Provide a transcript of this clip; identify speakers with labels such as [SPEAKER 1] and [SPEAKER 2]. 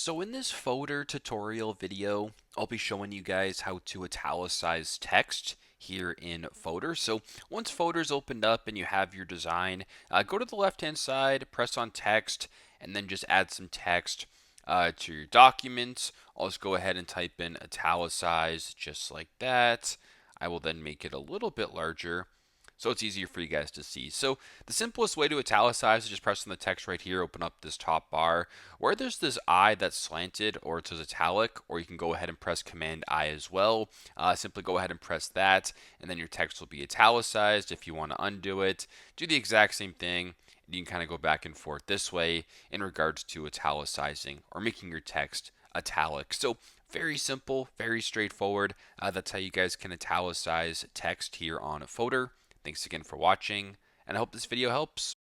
[SPEAKER 1] So in this Fotor tutorial video, I'll be showing you guys how to italicize text here in Fotor. So once Fotor's opened up and you have your design, go to the left-hand side, press on text, and then just add some text to your document. I'll just go ahead and type in italicize just like that. I will then make it a little bit larger so it's easier for you guys to see. So the simplest way to italicize is just press on the text right here, open up this top bar. Where there's this I that's slanted or it says italic, or you can go ahead and press Command I as well. Simply go ahead and press that, and then your text will be italicized. If you want to undo it, do the exact same thing. And you can kind of go back and forth this way in regards to italicizing or making your text italic. So very simple, very straightforward. That's how you guys can italicize text here on Fotor. Thanks again for watching, and I hope this video helps.